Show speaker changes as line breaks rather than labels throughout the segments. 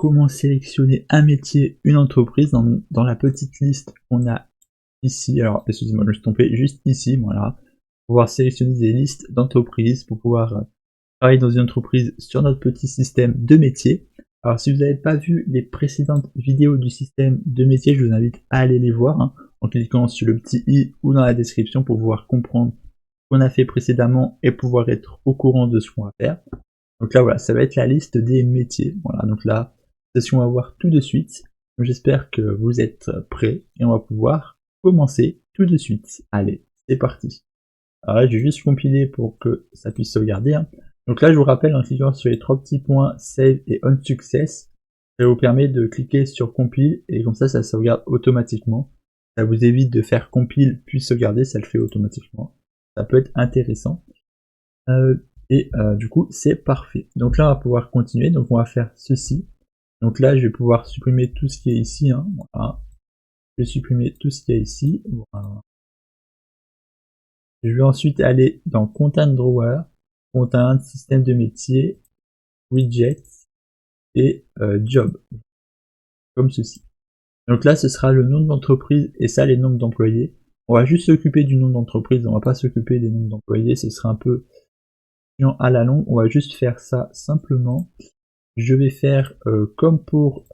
comment sélectionner un métier, une entreprise. Dans la petite liste qu'on a ici, alors excusez-moi, je me suis trompé, juste ici, voilà, pour pouvoir sélectionner des listes d'entreprises, pour pouvoir travailler dans une entreprise sur notre petit système de métiers. Alors si vous n'avez pas vu les précédentes vidéos du système de métiers, je vous invite à aller les voir, hein, en cliquant sur le petit i ou dans la description pour pouvoir comprendre ce qu'on a fait précédemment et pouvoir être au courant de ce qu'on va faire. Donc là voilà, ça va être la liste des métiers. Voilà, donc là, c'est ce qu'on va voir tout de suite. J'espère que vous êtes prêts et on va pouvoir commencer tout de suite. Allez, c'est parti. Alors là, j'ai juste compilé pour que ça puisse sauvegarder, hein. Donc là, je vous rappelle, en cliquant sur les trois petits points Save et On Success, ça vous permet de cliquer sur Compile, et comme ça sauvegarde automatiquement. Ça vous évite de faire Compile puis sauvegarder, ça le fait automatiquement. Ça peut être intéressant. Du coup, c'est parfait. Donc là, on va pouvoir continuer. Donc on va faire ceci. Donc là, je vais pouvoir supprimer tout ce qui est ici, hein. Voilà. Je vais supprimer tout ce qui est ici. Voilà. Je vais ensuite aller dans Content Drawer, Content, Système de métier, Widgets et Job, comme ceci. Donc là, ce sera le nom de l'entreprise et ça, les nombres d'employés. On va juste s'occuper du nom d'entreprise, on va pas s'occuper des nombres d'employés, ce sera un peu chiant à la longue. On va juste faire ça simplement. Je vais faire comme pour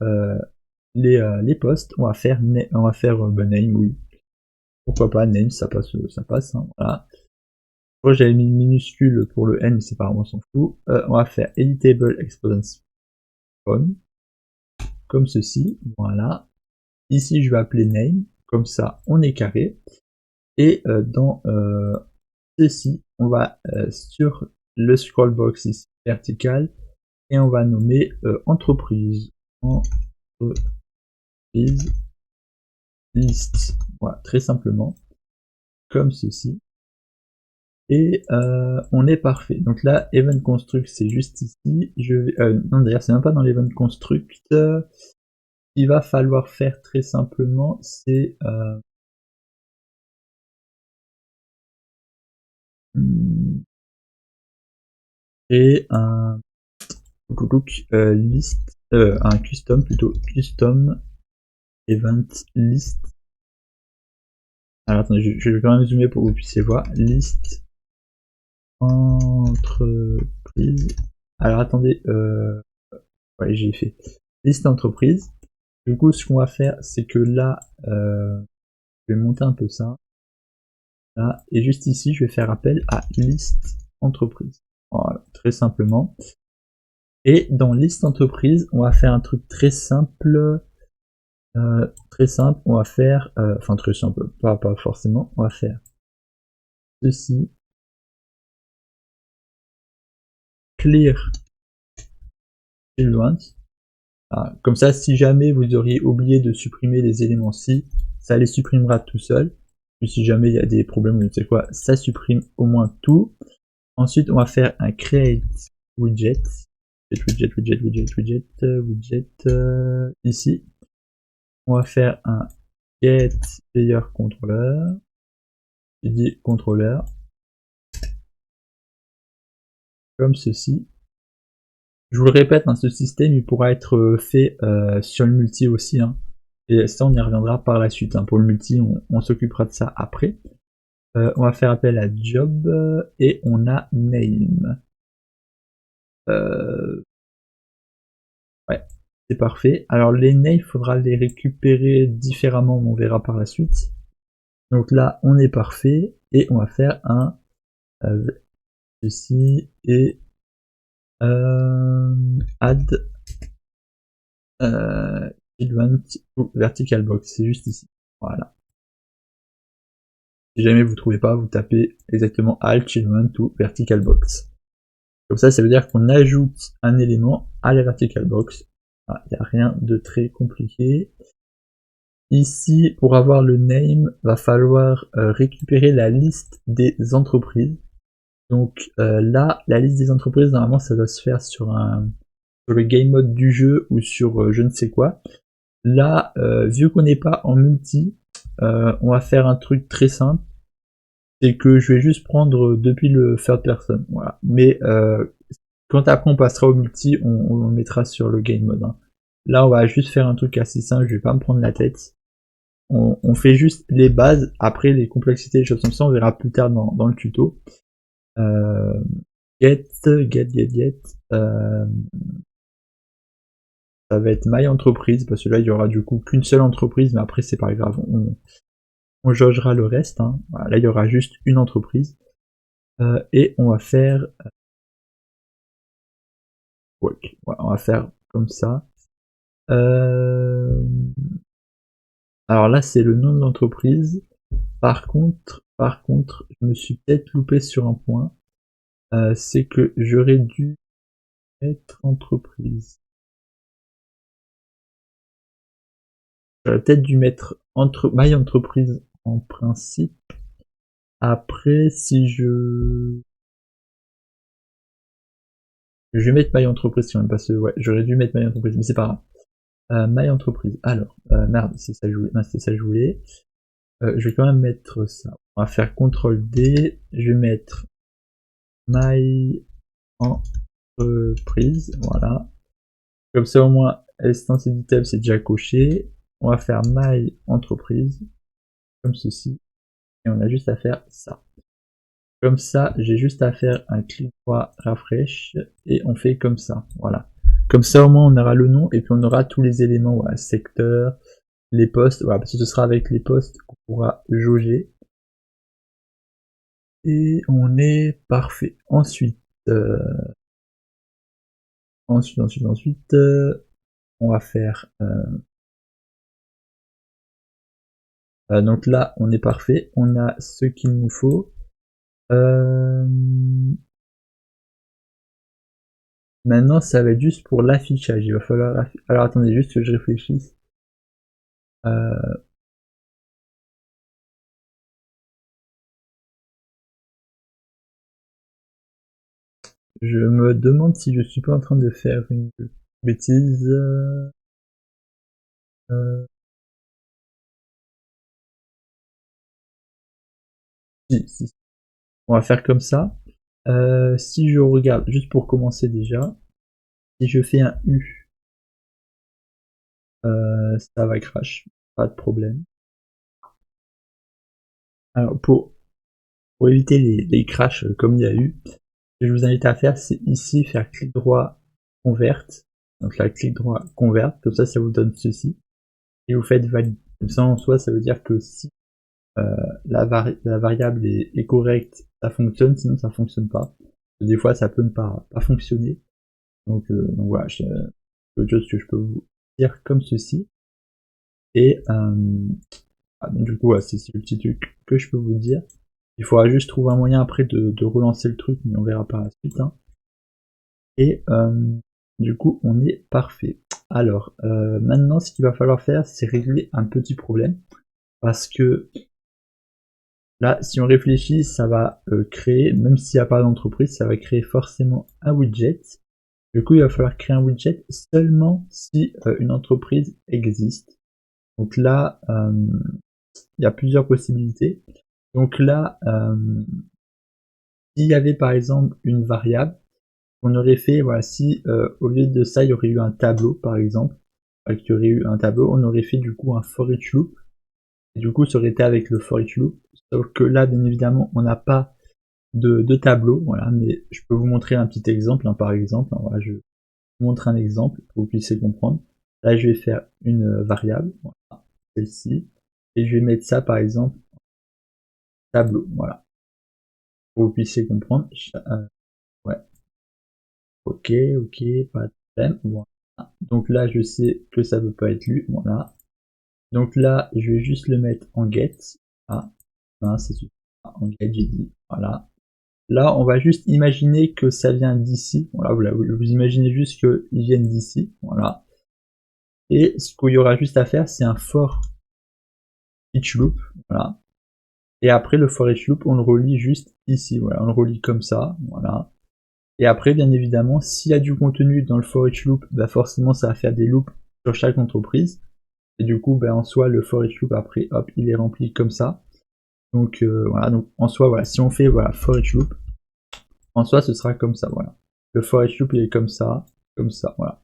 les postes, on va faire name, oui. Pourquoi pas name, ça passe, hein, voilà. Moi j'avais mis une minuscule pour le N, mais c'est pas grave, on s'en fout. On va faire editable exponents on, comme ceci, voilà. Ici je vais appeler name, comme ça on est carré. Et dans ceci, on va sur le scroll box ici vertical et on va nommer entreprise. Entreprise liste. Voilà, très simplement, comme ceci. Et on est parfait. Donc là, event construct, c'est juste ici. Non, d'ailleurs, c'est même pas dans l'event construct. Il va falloir faire très simplement, c'est et un list, un custom plutôt, custom event list. Alors attendez, je vais quand même zoomer pour que vous puissiez voir. Liste entreprise. Alors attendez, ouais, j'ai fait liste entreprise. Du coup, ce qu'on va faire, c'est que là, je vais monter un peu ça. Là, et juste ici, je vais faire appel à liste entreprise. Voilà, très simplement. Et dans liste entreprise, on va faire un truc très simple. On va faire, enfin très simple, pas forcément, on va faire ceci. Clear children. Ah, comme ça, si jamais vous auriez oublié de supprimer les éléments-ci, ça les supprimera tout seul. Puis si jamais il y a des problèmes ou je ne sais quoi, ça supprime au moins tout. Ensuite, on va faire un create widget. Widget, ici. On va faire un get player controller. Je dis controller. Comme ceci. Je vous le répète, hein, ce système il pourra être fait sur le multi aussi, hein. Et ça on y reviendra par la suite, hein. Pour le multi on s'occupera de ça après. On va faire appel à job et on a name. Ouais, c'est parfait. Alors les names, il faudra les récupérer différemment, on verra par la suite. Donc là on est parfait et on va faire un ceci et add event to vertical box, c'est juste ici. Voilà. Si jamais vous trouvez pas, vous tapez exactement alt children to vertical box. Comme ça veut dire qu'on ajoute un élément à la vertical box. Il n'y a rien de très compliqué. Ici, pour avoir le name, va falloir récupérer la liste des entreprises. Donc là, la liste des entreprises, normalement, ça doit se faire sur le game mode du jeu ou sur je ne sais quoi. Là, vu qu'on n'est pas en multi, on va faire un truc très simple. C'est que je vais juste prendre depuis le third person, voilà. Mais quand après on passera au multi, on le mettra sur le game mode, hein. Là, on va juste faire un truc assez simple, je vais pas me prendre la tête. On fait juste les bases, après les complexités, les choses comme ça, on verra plus tard dans le tuto. Get, ça va être My Entreprise, parce que là, il y aura du coup qu'une seule entreprise, mais après, c'est pas grave, on jaugera le reste. Hein. Voilà, là, il y aura juste une entreprise. Et on va faire... Ouais, on va faire comme ça. Alors là, c'est le nom de l'entreprise. Par contre, je me suis peut-être loupé sur un point. C'est que j'aurais dû mettre entreprise. J'aurais peut-être dû mettre My Entreprise en principe. Après, si je vais mettre My Entreprise quand même, parce que ouais, j'aurais dû mettre My Entreprise, mais c'est pas grave. My Entreprise. Alors, merde, c'est ça que je voulais. Non, c'est ça que je voulais. Je vais quand même mettre ça. On va faire CTRL D. Je vais mettre My Entreprise. Voilà. Comme ça, au moins, instance editable, c'est déjà coché. On va faire My Entreprise. Comme ceci. Et on a juste à faire ça. Comme ça, j'ai juste à faire un clic droit refresh et on fait comme ça, voilà. Comme ça, au moins, on aura le nom et puis on aura tous les éléments, voilà, secteur, les postes, voilà, parce que ce sera avec les postes qu'on pourra jauger. Et on est parfait. Ensuite, on va faire... donc là, on est parfait. On a ce qu'il nous faut. Maintenant, ça va être juste pour l'affichage. Il va falloir... Alors, attendez, juste que je réfléchisse. Je me demande si je suis pas en train de faire une bêtise. Si. On va faire comme ça. Si je regarde, juste pour commencer déjà, si je fais un U, ça va crash, pas de problème. Alors pour éviter les crashs comme il y a eu, ce que je vous invite à faire, c'est ici faire clic droit convert. Donc là, clic droit convert, comme ça vous donne ceci. Et vous faites valide. Comme ça en soi, ça veut dire que si la variable est correcte, ça fonctionne, sinon ça fonctionne pas. Des fois, ça peut ne pas fonctionner. Donc voilà, c'est autre chose que je peux vous dire comme ceci. Et donc du coup, c'est le petit truc que je peux vous dire. Il faudra juste trouver un moyen après de relancer le truc, mais on verra par la suite. Hein. Et du coup, on est parfait. Alors, maintenant, ce qu'il va falloir faire, c'est régler un petit problème. Parce que là, si on réfléchit, ça va créer, même s'il n'y a pas d'entreprise, ça va créer forcément un widget. Du coup, il va falloir créer un widget seulement si une entreprise existe. Donc là, il y a plusieurs possibilités. Donc là, s'il y avait par exemple une variable, on aurait fait, voilà, si au lieu de ça, il y aurait eu un tableau, par exemple, qu'il y aurait eu un tableau, on aurait fait du coup un for each loop. Et du coup, ça aurait été avec le for each loop. Sauf que là, bien évidemment, on n'a pas de tableau, voilà, mais je peux vous montrer un petit exemple, hein, par exemple. Voilà, je vous montre un exemple pour que vous puissiez comprendre. Là, je vais faire une variable, voilà, celle-ci, et je vais mettre ça, par exemple, tableau, voilà, pour que vous puissiez comprendre. Ouais, ok, pas de problème, voilà. Donc là, je sais que ça ne peut pas être lu, voilà. Donc là, je vais juste le mettre en get. Ah, c'est super. En get, j'ai dit, voilà. Là, on va juste imaginer que ça vient d'ici. Voilà, vous imaginez juste qu'ils viennent d'ici. Voilà. Et ce qu'il y aura juste à faire, c'est un for each loop. Voilà. Et après, le for each loop, on le relie juste ici. Voilà, on le relie comme ça. Voilà. Et après, bien évidemment, s'il y a du contenu dans le for each loop, bah forcément, ça va faire des loops sur chaque entreprise. Et du coup, bah, en soi, le for each loop, après, hop, il est rempli comme ça. Donc, voilà. Donc, en soi, voilà, si on fait, voilà, for each loop, en soi, ce sera comme ça, voilà. Le for each loop, il est comme ça, voilà.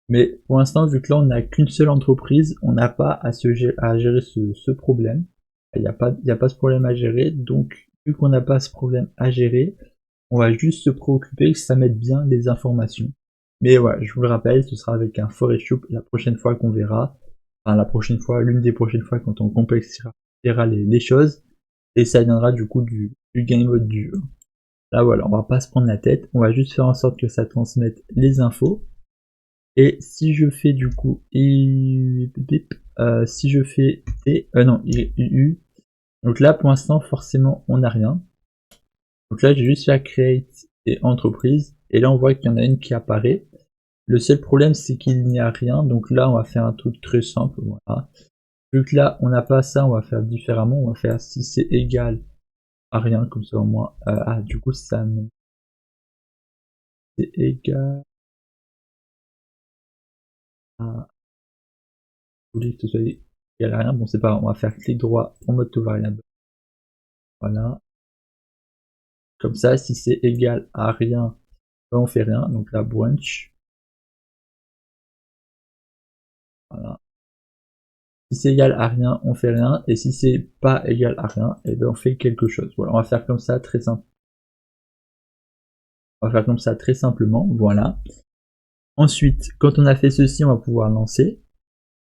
Mais pour l'instant, vu que là on n'a qu'une seule entreprise, on n'a pas à gérer ce problème. Il n'y a pas ce problème à gérer, donc vu qu'on n'a pas ce problème à gérer, on va juste se préoccuper que ça mette bien les informations. Mais voilà, je vous le rappelle, ce sera avec un forest soup la prochaine fois qu'on verra. Enfin, la prochaine fois, l'une des prochaines fois quand on complexifiera les choses. Et ça viendra du coup du game mode du jeu. Là voilà, on va pas se prendre la tête, on va juste faire en sorte que ça transmette les infos. Et si je fais du coup si je fais T, non, U, donc là pour l'instant forcément on n'a rien. Donc là j'ai juste fait create et entreprise, et là on voit qu'il y en a une qui apparaît. Le seul problème c'est qu'il n'y a rien, donc là on va faire un truc très simple, voilà. Vu que là on n'a pas ça, on va faire différemment, on va faire si c'est égal à rien, comme ça au moins, du coup ça me... c'est égal à... Vous voulez que ce soit égal à rien, bon c'est pas grave, on va faire clic droit en mode to variable. Voilà. Comme ça, si c'est égal à rien, ben on fait rien. Donc là, branch. Voilà. Si c'est égal à rien, on fait rien. Et si c'est pas égal à rien, et ben on fait quelque chose. Voilà, on va faire comme ça très simple. On va faire comme ça très simplement. Voilà. Ensuite, quand on a fait ceci, on va pouvoir lancer.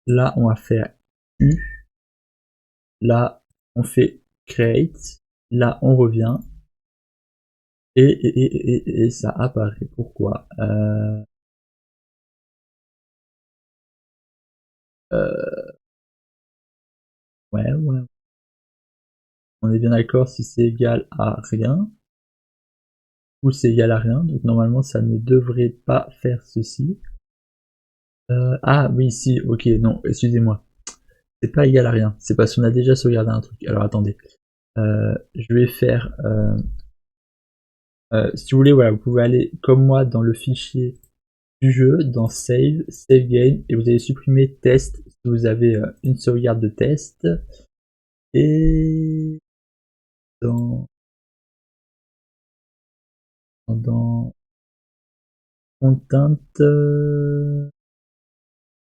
Là, on va faire U. Là, on fait create. Là, on revient. Et ça apparaît. Pourquoi ouais. On est bien d'accord si c'est égal à rien. Ou c'est égal à rien. Donc normalement, ça ne devrait pas faire ceci. Ah oui, si, ok, non, excusez-moi. C'est pas égal à rien. C'est parce qu'on a déjà sauvegardé un truc. Alors attendez. Je vais faire... si vous voulez, voilà, vous pouvez aller comme moi dans le fichier du jeu, dans Save, Save Game, et vous allez supprimer Test si vous avez une sauvegarde de test. Et dans Content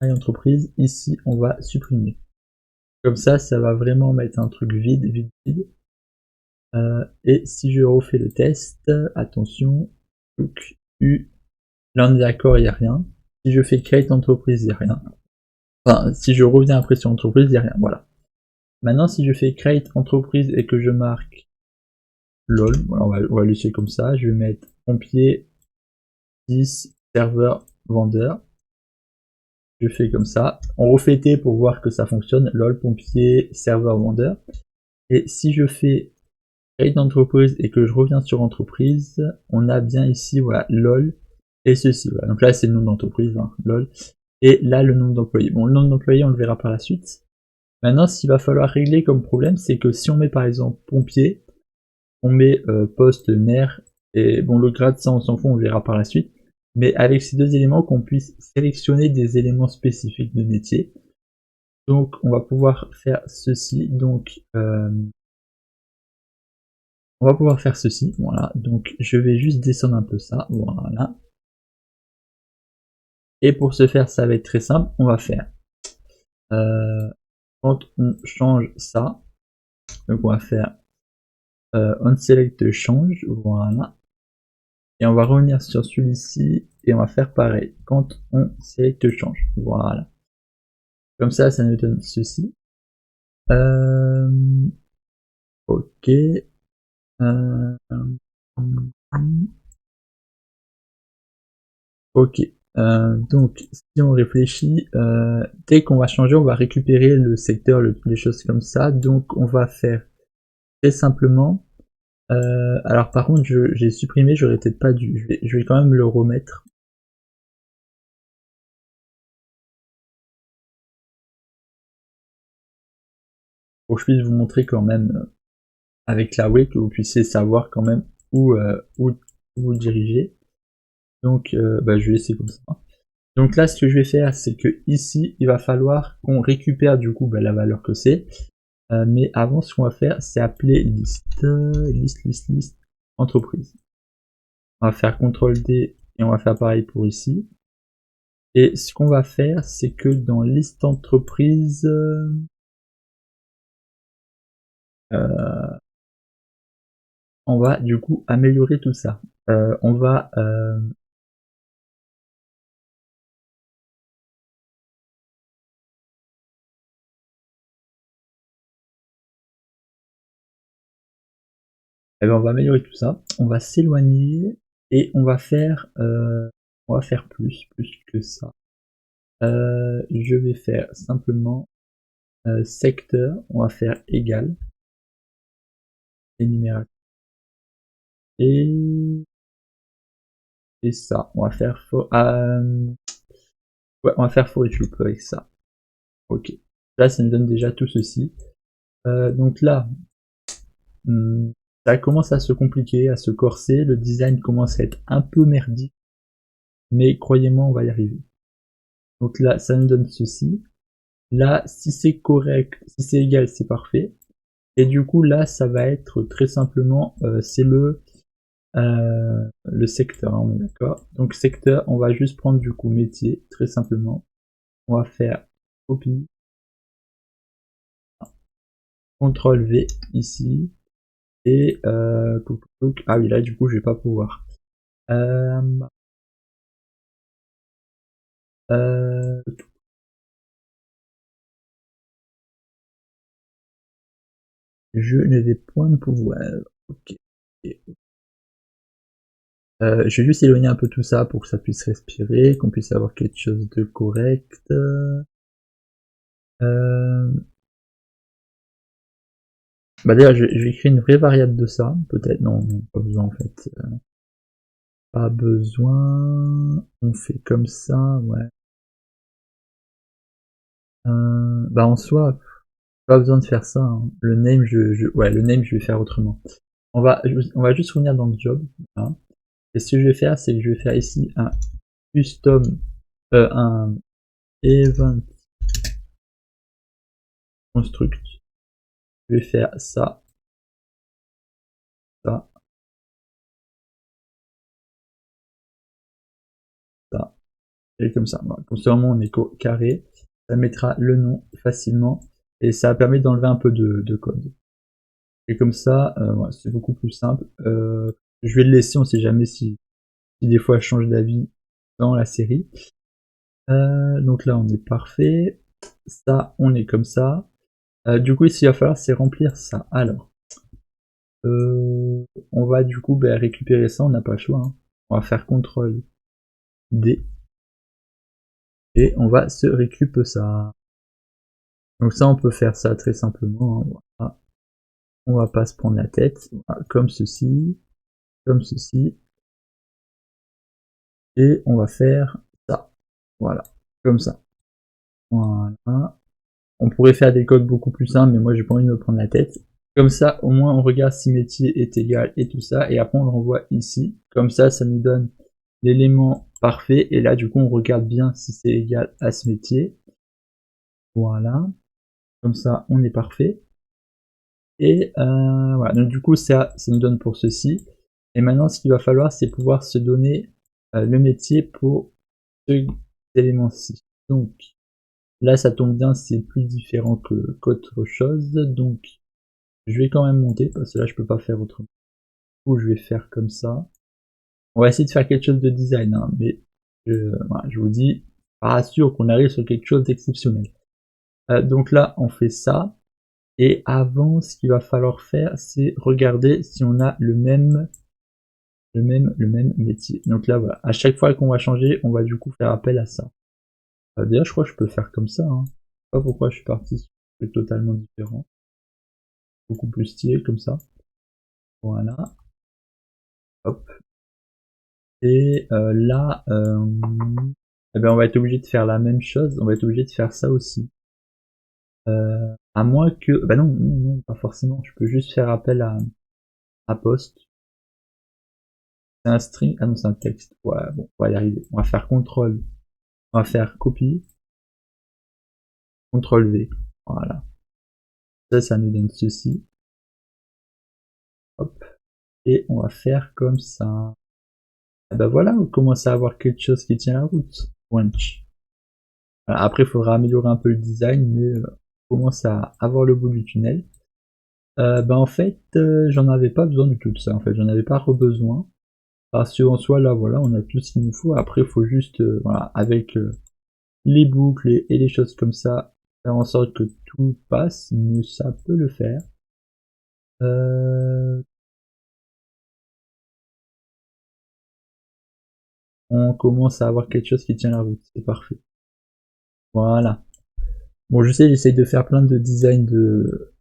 entreprise, ici on va supprimer. Comme ça va vraiment mettre un truc vide. Et si je refais le test, attention, U, là on est d'accord, il n'y a rien. Si je fais create entreprise, il n'y a rien. Enfin, si je reviens après sur entreprise, il n'y a rien, voilà. Maintenant, si je fais create entreprise et que je marque lol, voilà, on va laisser comme ça, je vais mettre pompier 10 serveur vendeur. Je fais comme ça. On refait T pour voir que ça fonctionne, lol pompier serveur vendeur. Et si je fais create entreprise et que je reviens sur entreprise, on a bien ici, voilà, lol, et ceci, voilà. Donc là, c'est le nom d'entreprise, hein, lol. Et là, le nombre d'employés. Bon, le nombre d'employés, on le verra par la suite. Maintenant, ce qu'il va falloir régler comme problème, c'est que si on met par exemple pompier, on met poste, maire, et bon, le grade, ça, on s'en fout, on le verra par la suite. Mais avec ces deux éléments, qu'on puisse sélectionner des éléments spécifiques de métier. Donc, on va pouvoir faire ceci. Donc, on va pouvoir faire ceci, voilà, donc je vais juste descendre un peu ça, voilà. Et pour ce faire, ça va être très simple, on va faire, quand on change ça, donc on va faire on select change, voilà. Et on va revenir sur celui-ci, et on va faire pareil, quand on select change, voilà. Comme ça nous donne ceci. Ok. Ok. Donc, si on réfléchit, dès qu'on va changer, on va récupérer le secteur, les choses comme ça. Donc, on va faire très simplement. Alors, par contre, j'ai supprimé, j'aurais peut-être pas dû. Je vais quand même le remettre. Pour que je puisse vous montrer quand même avec la way que vous puissiez savoir quand même où vous dirigez. Donc, je vais laisser comme ça. Donc là, ce que je vais faire, c'est que ici, il va falloir qu'on récupère du coup la valeur que c'est. Mais avant, ce qu'on va faire, c'est appeler liste entreprise. On va faire CTRL D et on va faire pareil pour ici. Et ce qu'on va faire, c'est que dans liste entreprise, on va du coup améliorer tout ça. On va on va améliorer tout ça. On va s'éloigner et on va faire plus que ça. Je vais faire simplement secteur. On va faire égal énumérateur et ça. On va faire ouais, on va faire for each loop avec ça. Ok. Là, ça nous donne déjà tout ceci. Donc là, ça commence à se compliquer, à se corser. Le design commence à être un peu merdique. Mais croyez-moi, on va y arriver. Donc là, ça nous donne ceci. Là, si c'est correct, si c'est égal, c'est parfait. Et du coup, là, ça va être très simplement, c'est le secteur, hein, on est d'accord. Donc secteur, on va juste prendre du coup métier, très simplement. On va faire copie, CTRL V ici, et ah oui, là du coup je vais pas pouvoir. Je ne vais point de pouvoir. Ok. Je vais juste éloigner un peu tout ça pour que ça puisse respirer, qu'on puisse avoir quelque chose de correct. Bah d'ailleurs, je vais créer une vraie variable de ça, peut-être. Non, pas besoin en fait. Pas besoin. On fait comme ça, ouais. Bah en soi, pas besoin de faire ça. Hein. Le name, ouais, le name, je vais faire autrement. On va juste revenir dans le job. Voilà. Et ce que je vais faire, c'est que je vais faire ici un custom, un event construct. Je vais faire ça, ça, ça, et comme ça. Voilà. Comme ça, vraiment, on est carré. Ça mettra le nom facilement et ça permet d'enlever un peu de code. Et comme ça, ouais, c'est beaucoup plus simple. Je vais le laisser, on sait jamais si des fois je change d'avis dans la série. Donc là, on est parfait. Ça, on est comme ça. Du coup, ici, il va falloir c'est remplir ça. Alors, on va du coup récupérer ça, on n'a pas le choix. Hein. On va faire CTRL D et on va se récupérer ça. Donc ça, on peut faire ça très simplement. Hein. Voilà. On va pas se prendre la tête, voilà, comme ceci, et on va faire ça. Voilà, comme ça. Voilà. On pourrait faire des codes beaucoup plus simples, mais moi j'ai pas envie de me prendre la tête. Comme ça, au moins on regarde si métier est égal et tout ça, et après on le renvoie ici. Comme ça, ça nous donne l'élément parfait, et là du coup on regarde bien si c'est égal à ce métier. Voilà. Comme ça, on est parfait. Et voilà, donc du coup ça nous donne pour ceci. Et maintenant ce qu'il va falloir c'est pouvoir se donner le métier pour ce élément-ci. Donc là ça tombe bien, c'est plus différent qu'autre chose, donc je vais quand même monter parce que là je peux pas faire autrement. Du coup je vais faire comme ça. On va essayer de faire quelque chose de design, hein, mais voilà, je vous dis, pas sûr qu'on arrive sur quelque chose d'exceptionnel. Donc là on fait ça. Et avant, ce qu'il va falloir faire, c'est regarder si on a le même métier. Donc là, voilà. À chaque fois qu'on va changer, on va du coup faire appel à ça. Déjà, je crois que je peux faire comme ça. Hein. Je sais pas pourquoi je suis parti sur un truc totalement différent. Beaucoup plus stylé comme ça. Voilà. Hop. Et là, eh ben, on va être obligé de faire la même chose. On va être obligé de faire ça aussi. À moins que... Bah non, pas forcément. Je peux juste faire appel à poste. C'est un string. Ah non, c'est un texte. Ouais, bon, on va y arriver. On va faire CTRL. On va faire copie. CTRL V. Voilà. Ça nous donne ceci. Hop. Et on va faire comme ça. Et ben voilà, on commence à avoir quelque chose qui tient la route. Wench. Voilà, après, il faudra améliorer un peu le design, mais on commence à avoir le bout du tunnel. En fait, j'en avais pas besoin du tout de ça, en fait, j'en avais pas besoin. Parce qu'en soi, là, voilà, on a tout ce qu'il nous faut. Après, il faut juste, voilà, avec les boucles et les choses comme ça, faire en sorte que tout passe, mais ça peut le faire. On commence à avoir quelque chose qui tient la route, c'est parfait. Voilà. Bon, je sais, j'essaye de faire plein de designs de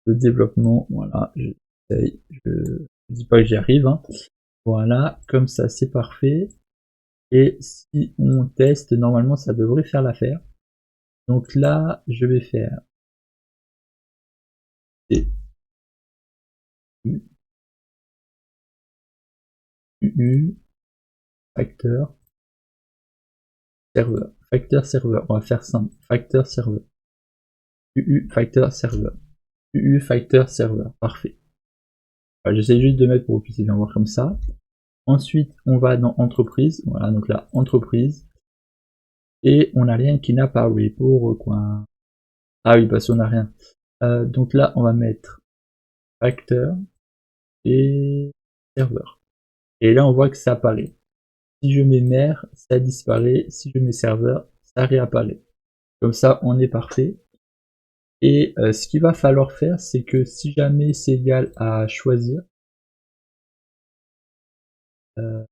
développement. Voilà, j'essaye. Je dis pas que j'y arrive. Hein. Voilà, comme ça, c'est parfait. Et si on teste, normalement, ça devrait faire l'affaire. Donc là, je vais faire T, U, U, facteur, serveur. Facteur, serveur. On va faire simple. Facteur, serveur. UU, facteur, serveur. UU, facteur, serveur. Parfait. Voilà, j'essaie juste de mettre pour que vous puissiez bien voir comme ça. Ensuite, on va dans entreprise. Voilà, donc là, entreprise. Et on n'a rien qui n'a pas, oui, pour quoi. Ah oui, parce qu'on n'a rien. Donc là, on va mettre facteur et serveur. Et là, on voit que ça apparaît. Si je mets mère, ça disparaît. Si je mets serveur, ça réapparaît. Comme ça, on est parfait. Et ce qu'il va falloir faire, c'est que si jamais c'est égal à choisir, euh,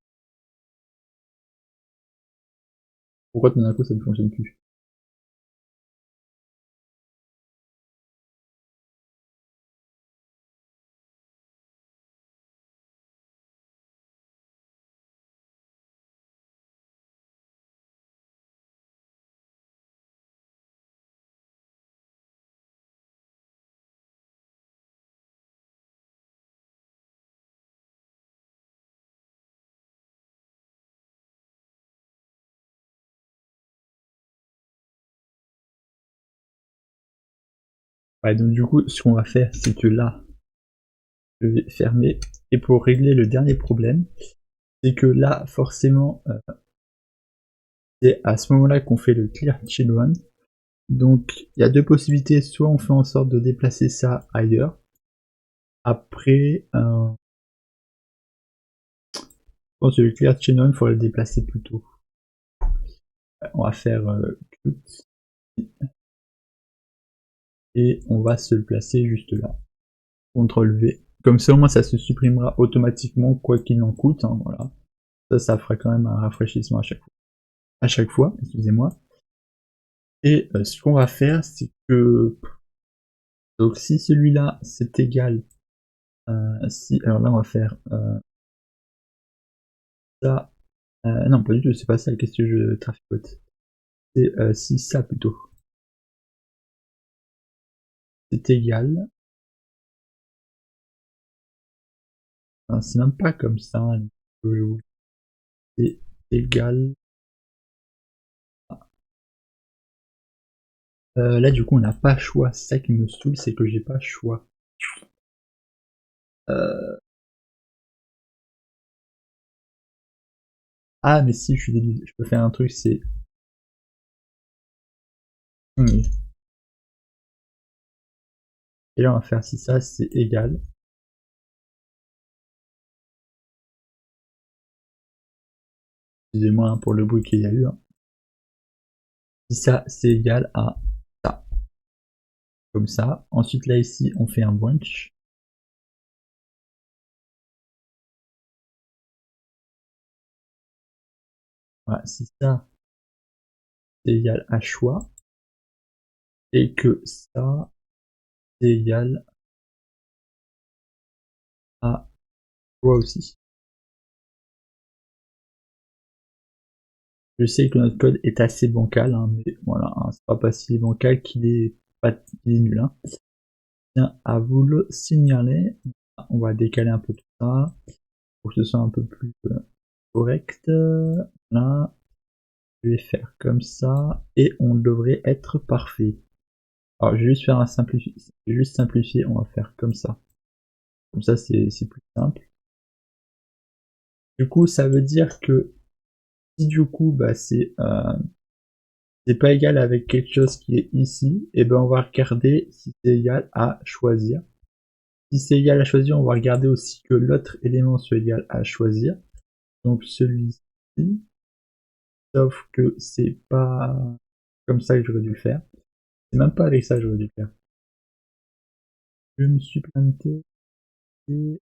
pourquoi tout d'un coup ça ne fonctionne plus? Ouais, donc du coup, ce qu'on va faire, c'est que là, je vais fermer. Et pour régler le dernier problème, c'est que là, forcément, c'est à ce moment-là qu'on fait le clear children. Donc, il y a deux possibilités. Soit on fait en sorte de déplacer ça ailleurs. Après, je pense que le clear children, il faudrait le déplacer plus tôt. On va faire et on va se le placer juste là. CTRL V. Comme ça, au moins, ça se supprimera automatiquement, quoi qu'il en coûte. Hein, voilà. Ça fera quand même un rafraîchissement à chaque fois. À chaque fois, excusez-moi. Et ce qu'on va faire, c'est que donc si celui-là c'est égal, si alors là on va faire ça, non pas du tout, c'est pas ça, qu'est-ce que je traficote, c'est si ça plutôt, c'est égal, enfin, c'est même pas comme ça, hein, c'est égal, là du coup on n'a pas choix, c'est ça qui me saoule, c'est que j'ai pas choix. Ah mais si, je suis débile, je peux faire un truc, c'est et là on va faire si ça c'est égal. Excusez-moi hein, pour le bruit qu'il y a eu. Hein. Si ça c'est égal à ça. Comme ça. Ensuite là ici on fait un branch. Voilà, si ça c'est égal à choix. Et que ça c'est égal à choix aussi. Je sais que notre code est assez bancal, hein, mais voilà, hein, c'est pas parce qu'il est bancal qu'il est, pas, qu'il est nul. Hein. Tiens à vous le signaler. On va décaler un peu tout ça pour que ce soit un peu plus correct. Là, je vais faire comme ça et on devrait être parfait. Alors, je vais juste faire un simplifié. Juste simplifier, on va faire comme ça. Comme ça, c'est plus simple. Du coup, ça veut dire que si du coup, bah, c'est c'est pas égal avec quelque chose qui est ici, et ben on va regarder si c'est égal à choisir. Si c'est égal à choisir, on va regarder aussi que l'autre élément soit égal à choisir. Donc celui-ci, sauf que c'est pas comme ça que j'aurais dû le faire. C'est même pas avec ça que j'aurais dû le faire. Je me suis planté, et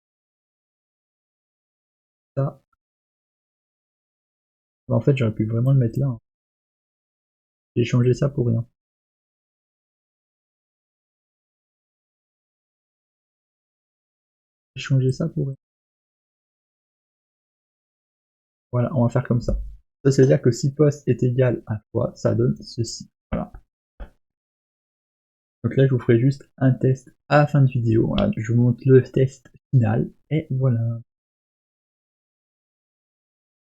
ça. Bah, en fait, j'aurais pu vraiment le mettre là, hein. J'ai changé ça pour rien. J'ai changé ça pour rien. Voilà, on va faire comme ça. Ça veut dire que si post est égal à fois, ça donne ceci. Voilà. Donc là, je vous ferai juste un test à la fin de vidéo. Voilà, je vous montre le test final. Et voilà.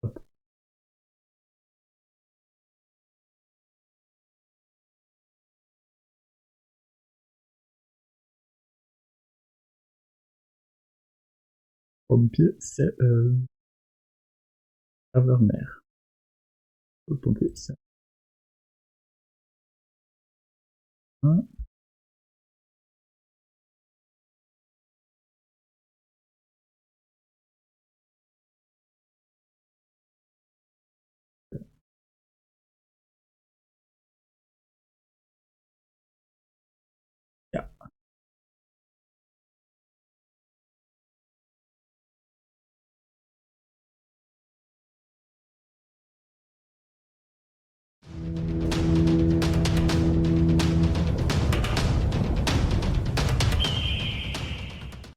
Hop. Pompier, c'est serveur mère. Pompier, c'est 1.